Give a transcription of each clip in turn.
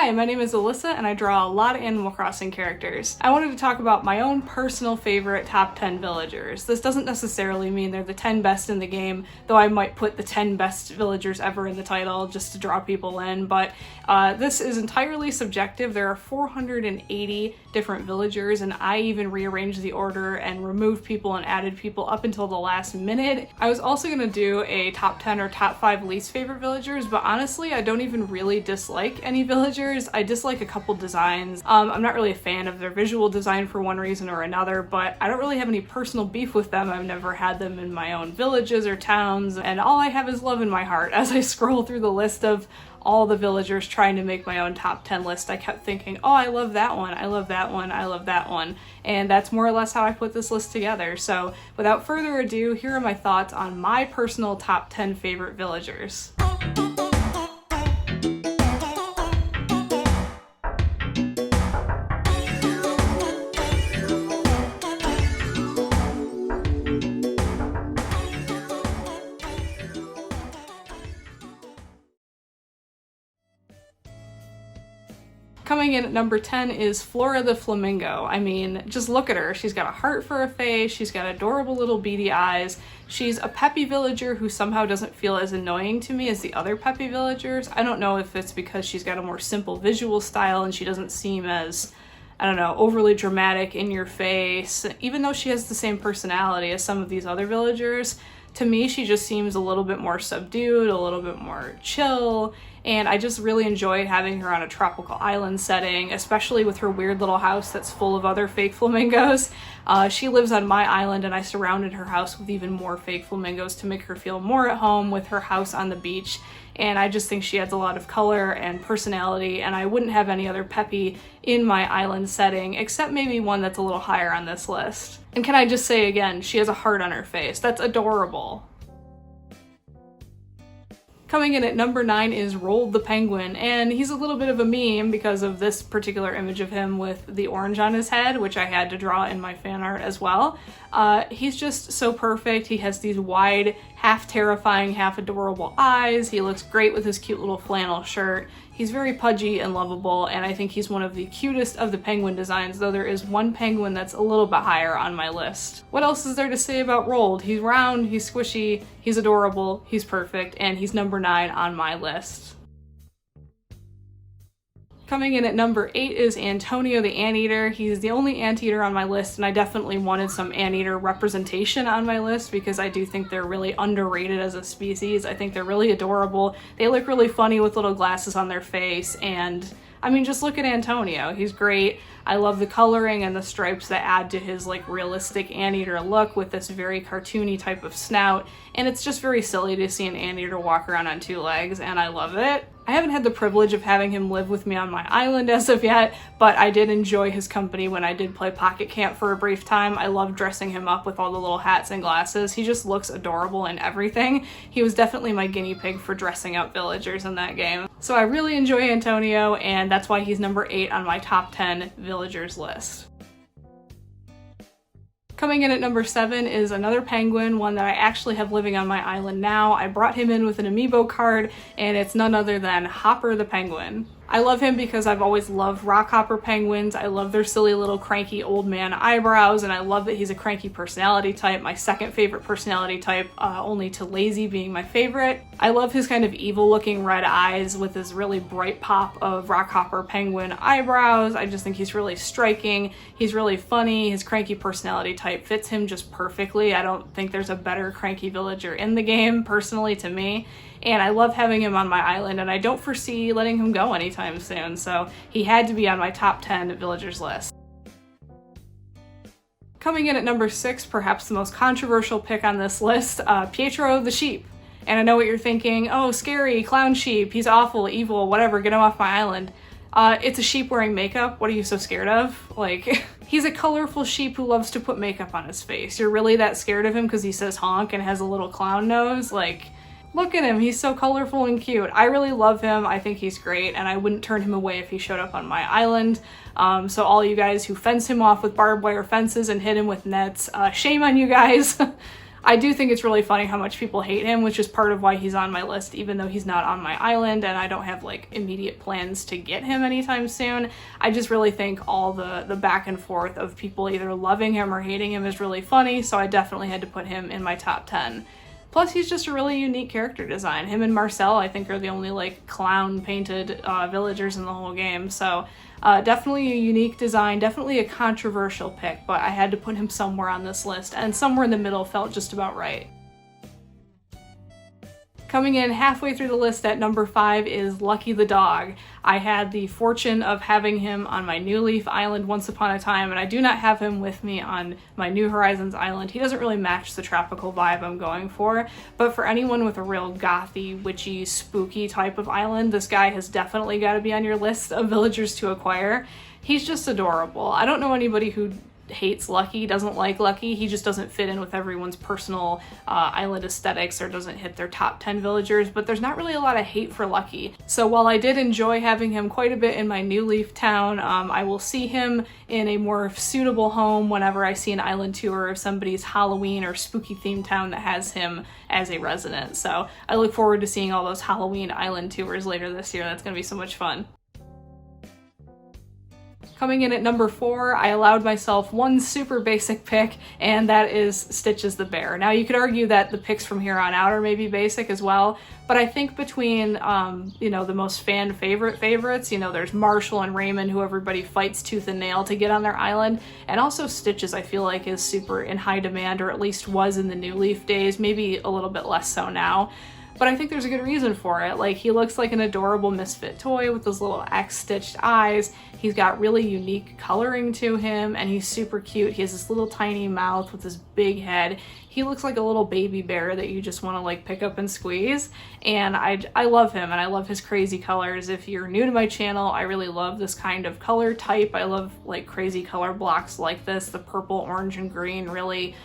Hi, my name is Alyssa and I draw a lot of Animal Crossing characters. I wanted to talk about my own personal favorite top 10 villagers. This doesn't necessarily mean they're the 10 best in the game, though I might put the 10 best villagers ever in the title just to draw people in, but this is entirely subjective. There are 480 different villagers and I even rearranged the order and removed people and added people up until the last minute. I was also going to do a top 10 or top 5 least favorite villagers, but honestly I don't even really dislike any villagers. I dislike a couple designs. I'm not really a fan of their visual design for one reason or another, but I don't really have any personal beef with them. I've never had them in my own villages or towns, and all I have is love in my heart. As I scroll through the list of all the villagers trying to make my own top 10 list, I kept thinking, oh, I love that one, I love that one, I love that one. And that's more or less how I put this list together. So without further ado, here are my thoughts on my personal top 10 favorite villagers. Coming in at number 10 is Flora the Flamingo. I mean, just look at her. She's got a heart for a face, she's got adorable little beady eyes, she's a peppy villager who somehow doesn't feel as annoying to me as the other peppy villagers. I don't know if it's because she's got a more simple visual style and she doesn't seem as, I don't know, overly dramatic in your face. Even though she has the same personality as some of these other villagers, to me she just seems a little bit more subdued, a little bit more chill, and I just really enjoyed having her on a tropical island setting, especially with her weird little house that's full of other fake flamingos. She lives on my island and I surrounded her house with even more fake flamingos to make her feel more at home with her house on the beach, and I just think she adds a lot of color and personality, and I wouldn't have any other peppy in my island setting except maybe one that's a little higher on this list. And can I just say again, she has a heart on her face. That's adorable. Coming in at number 9 is Rolled the Penguin, and he's a little bit of a meme because of this particular image of him with the orange on his head, which I had to draw in my fan art as well. He's just so perfect. He has these wide, half terrifying, half adorable eyes. He looks great with his cute little flannel shirt. He's very pudgy and lovable, and I think he's one of the cutest of the penguin designs, though there is one penguin that's a little bit higher on my list. What else is there to say about Rolled? He's round, he's squishy, he's adorable, he's perfect, and he's number 9 on my list. Coming in at number 8 is Antonio the Anteater. He's the only Anteater on my list, and I definitely wanted some Anteater representation on my list because I do think they're really underrated as a species. I think they're really adorable. They look really funny with little glasses on their face, and I mean, just look at Antonio. He's great. I love the coloring and the stripes that add to his like realistic anteater look with this very cartoony type of snout, and it's just very silly to see an anteater walk around on 2 legs, and I love it. I haven't had the privilege of having him live with me on my island as of yet, but I did enjoy his company when I did play Pocket Camp for a brief time. I love dressing him up with all the little hats and glasses. He just looks adorable in everything. He was definitely my guinea pig for dressing up villagers in that game. So I really enjoy Antonio, and that's why he's number 8 on my top 10 villagers list. Coming in at number 7 is another penguin, one that I actually have living on my island now. I brought him in with an amiibo card, and it's none other than Hopper the Penguin. I love him because I've always loved rockhopper penguins. I love their silly little cranky old man eyebrows, and I love that he's a cranky personality type, my second favorite personality type, only to Lazy being my favorite. I love his kind of evil looking red eyes with his really bright pop of rockhopper penguin eyebrows. I just think he's really striking. He's really funny. His cranky personality type fits him just perfectly. I don't think there's a better cranky villager in the game, personally, to me. And I love having him on my island, and I don't foresee letting him go anytime soon, so he had to be on my top 10 villagers list. Coming in at number 6, perhaps the most controversial pick on this list, Pietro the Sheep. And I know what you're thinking, oh, scary, clown sheep, he's awful, evil, whatever, get him off my island. It's a sheep wearing makeup, what are you so scared of? Like, he's a colorful sheep who loves to put makeup on his face. You're really that scared of him because he says honk and has a little clown nose? Like, look at him, he's so colorful and cute. I really love him, I think he's great, and I wouldn't turn him away if he showed up on my island. So all you guys who fence him off with barbed wire fences and hit him with nets, shame on you guys. I do think it's really funny how much people hate him, which is part of why he's on my list, even though he's not on my island and I don't have like immediate plans to get him anytime soon. I just really think all the back and forth of people either loving him or hating him is really funny, so I definitely had to put him in my top 10. Plus, he's just a really unique character design. Him and Marcel, I think, are the only like clown painted villagers in the whole game, so definitely a unique design, definitely a controversial pick, but I had to put him somewhere on this list, and somewhere in the middle felt just about right. Coming in halfway through the list at number 5 is Lucky the dog. I had the fortune of having him on my New Leaf island once upon a time, and I do not have him with me on my New Horizons island. He doesn't really match the tropical vibe I'm going for, but for anyone with a real gothy, witchy, spooky type of island, this guy has definitely got to be on your list of villagers to acquire. He's just adorable. I don't know anybody who hates Lucky, doesn't like Lucky. He just doesn't fit in with everyone's personal island aesthetics or doesn't hit their top 10 villagers, but there's not really a lot of hate for Lucky. So while I did enjoy having him quite a bit in my New Leaf town, I will see him in a more suitable home whenever I see an island tour of somebody's Halloween or spooky themed town that has him as a resident. So I look forward to seeing all those Halloween island tours later this year. That's going to be so much fun. Coming in at number 4, I allowed myself one super basic pick, and that is Stitches the Bear. Now you could argue that the picks from here on out are maybe basic as well, but I think between, the most fan favorites, there's Marshall and Raymond, who everybody fights tooth and nail to get on their island, and also Stitches I feel like is super in high demand, or at least was in the New Leaf days, maybe a little bit less so now. But I think there's a good reason for it. Like, he looks like an adorable misfit toy with those little X-stitched eyes. He's got really unique coloring to him, and he's super cute. He has this little tiny mouth with this big head. He looks like a little baby bear that you just want to like pick up and squeeze. And I love him, and I love his crazy colors. If you're new to my channel, I really love this kind of color type. I love like crazy color blocks like this. The purple, orange, and green really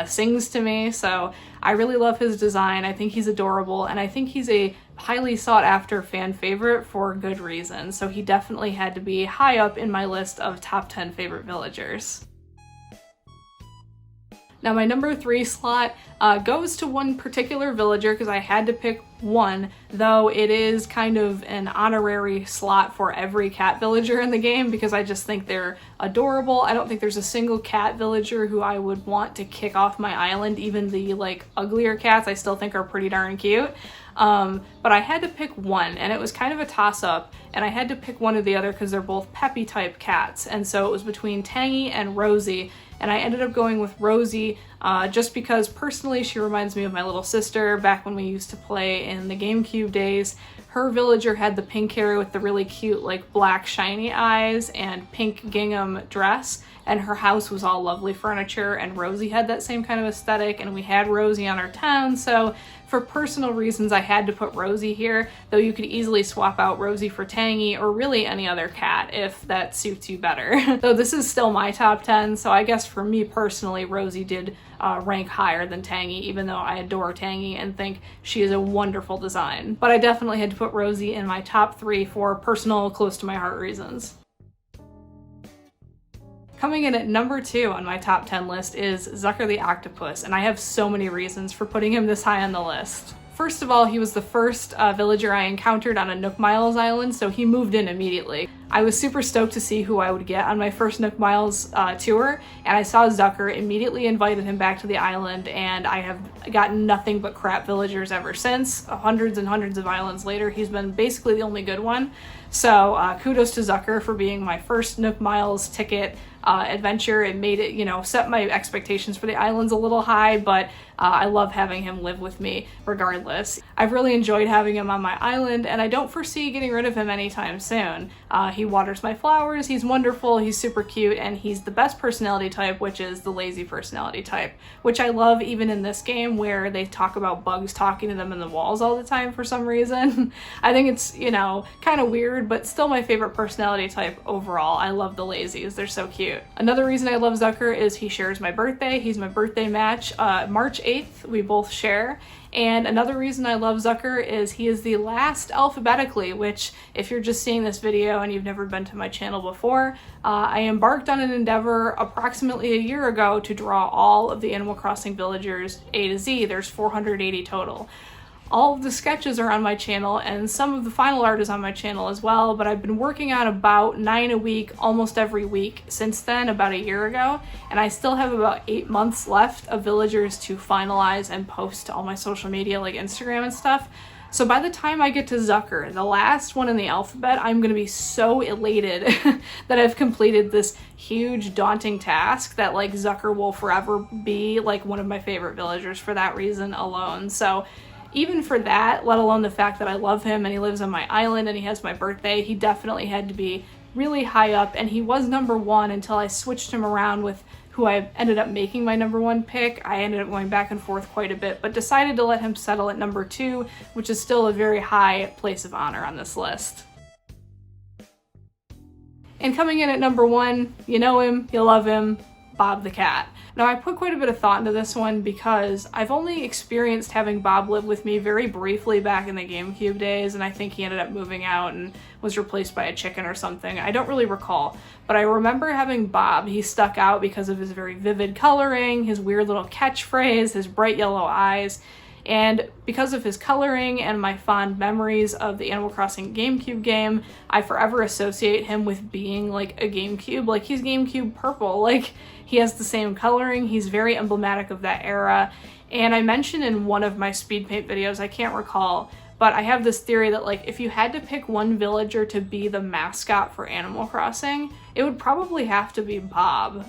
sings to me. So I really love his design. I think he's adorable, and I think he's a highly sought after fan favorite for good reason. So he definitely had to be high up in my list of top 10 favorite villagers. Now my number 3 slot goes to one particular villager because I had to pick one, though it is kind of an honorary slot for every cat villager in the game because I just think they're adorable. I don't think there's a single cat villager who I would want to kick off my island. Even the like uglier cats I still think are pretty darn cute. But I had to pick one, and it was kind of a toss-up, and I had to pick one or the other because they're both peppy type cats, and so it was between Tangy and Rosie, and I ended up going with Rosie just because personally she reminds me of my little sister back when we used to play in the GameCube days. Her villager had the pink hair with the really cute like black shiny eyes and pink gingham dress, and her house was all lovely furniture, and Rosie had that same kind of aesthetic, and we had Rosie on our town, so for personal reasons I had to put Rosie here, though you could easily swap out Rosie for Tangy or really any other cat if that suits you better. Though this is still my top 10, so I guess for me personally Rosie did rank higher than Tangy, even though I adore Tangy and think she is a wonderful design. But I definitely had to put Rosie in my top 3 for personal, close to my heart reasons. Coming in at number 2 on my top 10 list is Zucker the Octopus, and I have so many reasons for putting him this high on the list. First of all, he was the first villager I encountered on a Nook Miles island, so he moved in immediately. I was super stoked to see who I would get on my first Nook Miles tour, and I saw Zucker, immediately invited him back to the island, and I have gotten nothing but crap villagers ever since. Hundreds and hundreds of islands later, he's been basically the only good one. So kudos to Zucker for being my first Nook Miles ticket adventure. It made it, set my expectations for the islands a little high, but I love having him live with me regardless. I've really enjoyed having him on my island, and I don't foresee getting rid of him anytime soon. He waters my flowers, he's wonderful, he's super cute, and he's the best personality type, which is the lazy personality type, which I love even in this game where they talk about bugs talking to them in the walls all the time for some reason. I think it's, kind of weird weird, but still my favorite personality type overall. I love the lazies, they're so cute. Another reason I love Zucker is he shares my birthday. He's my birthday match. March 8th, we both share. And another reason I love Zucker is he is the last alphabetically, which if you're just seeing this video and you've never been to my channel before, I embarked on an endeavor approximately a year ago to draw all of the Animal Crossing villagers A to Z. There's 480 total. All of the sketches are on my channel and some of the final art is on my channel as well, but I've been working on about 9 a week almost every week since then, about a year ago, and I still have about 8 months left of villagers to finalize and post to all my social media like Instagram and stuff. So by the time I get to Zucker, the last one in the alphabet, I'm going to be so elated that I've completed this huge daunting task that like Zucker will forever be like one of my favorite villagers for that reason alone. So even for that, let alone the fact that I love him and he lives on my island and he has my birthday, he definitely had to be really high up, and he was number one until I switched him around with who I ended up making my number one pick. I ended up going back and forth quite a bit, but decided to let him settle at number 2, which is still a very high place of honor on this list. And coming in at number 1, you know him, you love him, Bob the cat. Now I put quite a bit of thought into this one because I've only experienced having Bob live with me very briefly back in the GameCube days, and I think he ended up moving out and was replaced by a chicken or something. I don't really recall, but I remember having Bob. He stuck out because of his very vivid coloring, his weird little catchphrase, his bright yellow eyes, and because of his coloring and my fond memories of the Animal Crossing GameCube game, I forever associate him with being like a GameCube. Like, he's GameCube purple. Like, he has the same coloring. He's very emblematic of that era. And I mentioned in one of my speed paint videos, I can't recall, but I have this theory that like if you had to pick one villager to be the mascot for Animal Crossing, it would probably have to be Bob.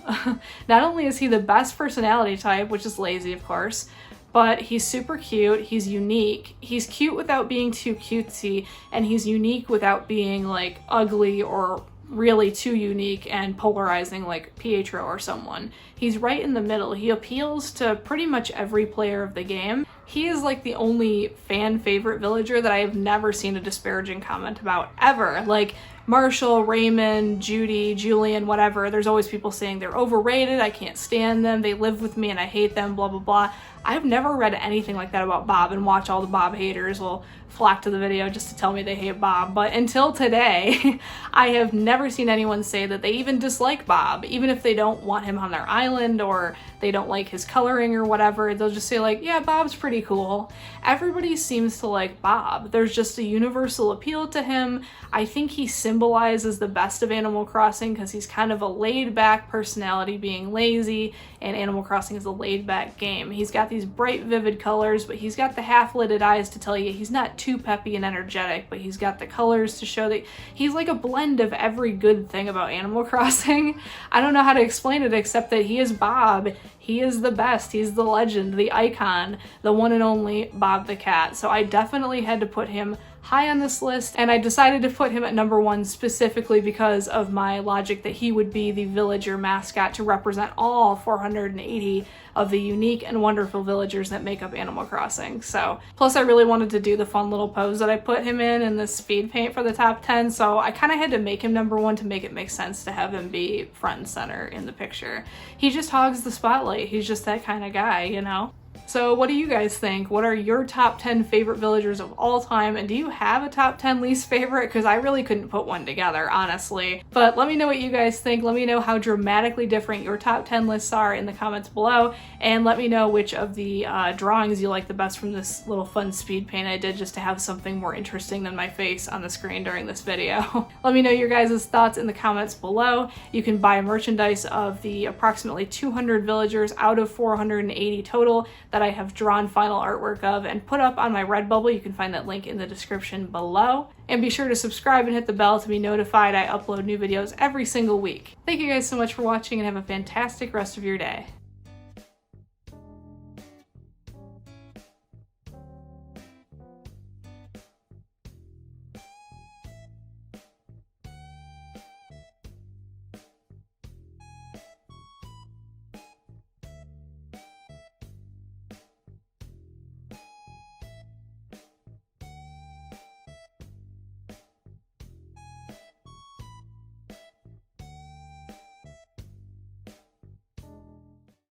Not only is he the best personality type, which is lazy of course, but he's super cute, he's unique, he's cute without being too cutesy, and he's unique without being like ugly or really too unique and polarizing like Pietro or someone. He's right in the middle. He appeals to pretty much every player of the game. He is like the only fan favorite villager that I have never seen a disparaging comment about ever. Like Marshall, Raymond, Judy, Julian, whatever, there's always people saying they're overrated, I can't stand them, they live with me and I hate them, blah blah blah. I've never read anything like that about Bob, and watch all the Bob haters will flock to the video just to tell me they hate Bob. But until today, I have never seen anyone say that they even dislike Bob, even if they don't want him on their island or they don't like his coloring or whatever. They'll just say like, yeah, Bob's pretty cool. Everybody seems to like Bob. There's just a universal appeal to him. I think he symbolizes the best of Animal Crossing because he's kind of a laid-back personality being lazy, and Animal Crossing is a laid-back game. He's got these bright, vivid colors, but he's got the half-lidded eyes to tell you he's not too peppy and energetic, but he's got the colors to show that he's like a blend of every good thing about Animal Crossing. I don't know how to explain it except that he is Bob. He is the best. He's the legend, the icon, the one and only Bob the cat. So I definitely had to put him high on this list, and I decided to put him at number 1 specifically because of my logic that he would be the villager mascot to represent all 480 of the unique and wonderful villagers that make up Animal Crossing. So, plus I really wanted to do the fun little pose that I put him in the speed paint for the top 10, so I kind of had to make him number 1 to make it make sense to have him be front and center in the picture. He just hogs the spotlight. He's just that kind of guy, you know? So what do you guys think? What are your top 10 favorite villagers of all time? And do you have a top 10 least favorite? Because I really couldn't put one together, honestly. But let me know what you guys think. Let me know how dramatically different your top 10 lists are in the comments below. And let me know which of the drawings you like the best from this little fun speed paint I did just to have something more interesting than my face on the screen during this video. Let me know your guys' thoughts in the comments below. You can buy merchandise of the approximately 200 villagers out of 480 total that I have drawn final artwork of and put up on my Redbubble. You can find that link in the description below. And be sure to subscribe and hit the bell to be notified. I upload new videos every single week. Thank you guys so much for watching and have a fantastic rest of your day.